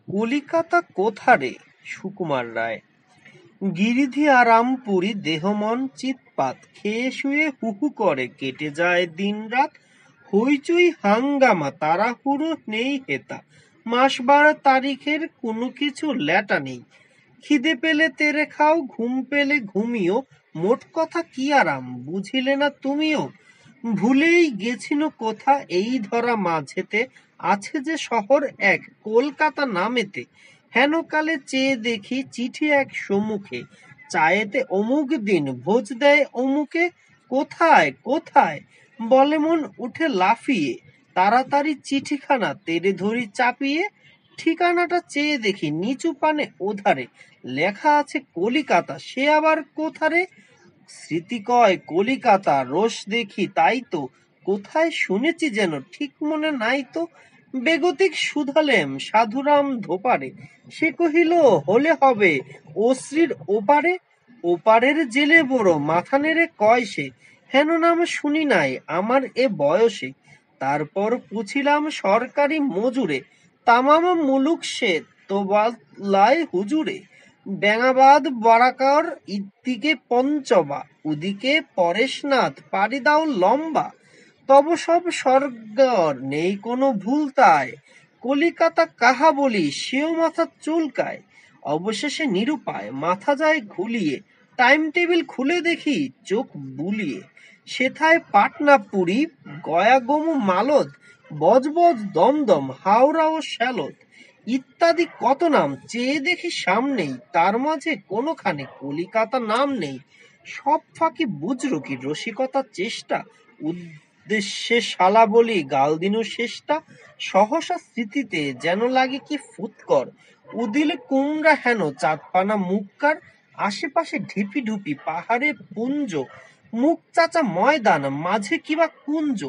কলিকাতা কোথারে? সুকুমার রায়। গিরিধি আরাম পুরী দেহমন চিৎপাত, খেয়ে শুয়ে হুহু করে কেটে যায় দিনরাত। হইচই হাঙ্গামা তাড়াহুড়ো নেই হেতা, মাস বাড়া তারিখের কোনো কিছু লেটা নেই। খিদে পেলে তেরে খাও, ঘুম পেলে ঘুমিও, মোট কথা কি আরাম বুঝিলে না তুমিও। ভুলেই গেছিনো কোথা এই ধরা মাঝেতে, আছে যে শহর এক কলকাতা নামেতে। হেনকালে চেয়ে দেখি চিঠি এক সম্মুখে, চায়েতে অমুক দিন ভোজ দেয় অমুকে। কোথায় কোথায় বলে মন উঠে লাফিয়ে, তাড়াতাড়ি চিঠিখানা তেড়ে ধরি চাপিয়ে। ঠিকানাটা চেয়ে দেখি নিচু পানে ওধারে, লেখা আছে কলিকাতা, সে আবার কোথারে। স্মৃতি কয় কলিকাতা, রোষ দেখি তাই তো, কোথায় শুনেছি যেন ঠিক মনে নাই তো। বেগতিক শুধালেম সাধুরাম ধোপারে, সে কহিল হলে হবে অশ্রির ওপারে। ওপারের জেলে বড় মাথা নেড়ে কয় সে, হেন নাম শুনি নাই আমার এ বয়সে। তারপর পুছিলাম সরকারি মজুরে, তামাম মুলুক সে তোবালায় হুজুরে। বেঙাবাদ বারাকার ইদিকে পঞ্চবা, উদিকে পরেশনাথ পাড়ি দাও লম্বা। তব সব সরগর নেই কোনো ভুল তাই, কলিকাতা কাহা বলি সেও মাথা চুলকায়। অবশেষে নিরুপায় মাথা যায় ঘুলিয়ে, টাইম টেবিল খুলে দেখি চোখ বুলিয়ে। সেথায় পাটনা পুরী, গয়া গমু মালদ, বজবজ দমদম হাওড়া ও শ্যালদ ইত্যাদি কত নাম চেয়ে দেখি সামনেই, তার মাঝে কোনোখানে কলিকাতা নাম নেই। সব ফাঁকি বুঝল কি রসিকতার চেষ্টা, উদ্দেশ্যে শালা বলি গাল দিনু শেষটা। সহসা স্মৃতিতে যেন লাগে কি ফুৎকর, উদিলে কুমড়া হেন চাঁদপানা মুখকার। আশেপাশে ঢিপি ঢুপি পাহাড়ে পুঞ্জ, মুখ চাচা ময়দান মাঝে কিবা কুঞ্জ।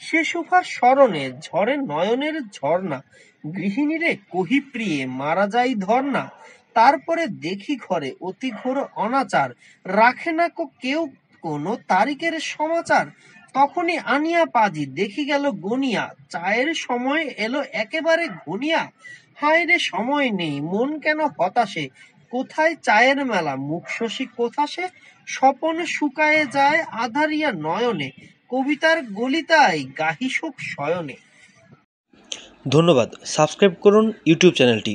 সে শোভা স্মরণে ঝরে নয়নের ঝর্ণা, গৃহিণীরে কহি প্রিয়ে মারা যাই ধর্ণা। তারপরে দেখি ঘরে অতি ঘোর অনাচার, রাখে না কো কেউ কোনো তারিখের সমাচার। তখনই আনিয়া পাজি দেখি গেল গনিয়া, চায়ের সময় এলো একেবারে ঘনিয়া। হায় রে সময় নেই মন কেন হতাশে, কোথায় চায়ের মেলা মুখ শশী কোথাসে। স্বপন শুকায়ে যায় আধারিয়া নয়নে, কবিতার গলিতায় গাহি শোক শয়নে। ধন্যবাদ। সাবস্ক্রাইব করুন ইউটিউব চ্যানেলটি।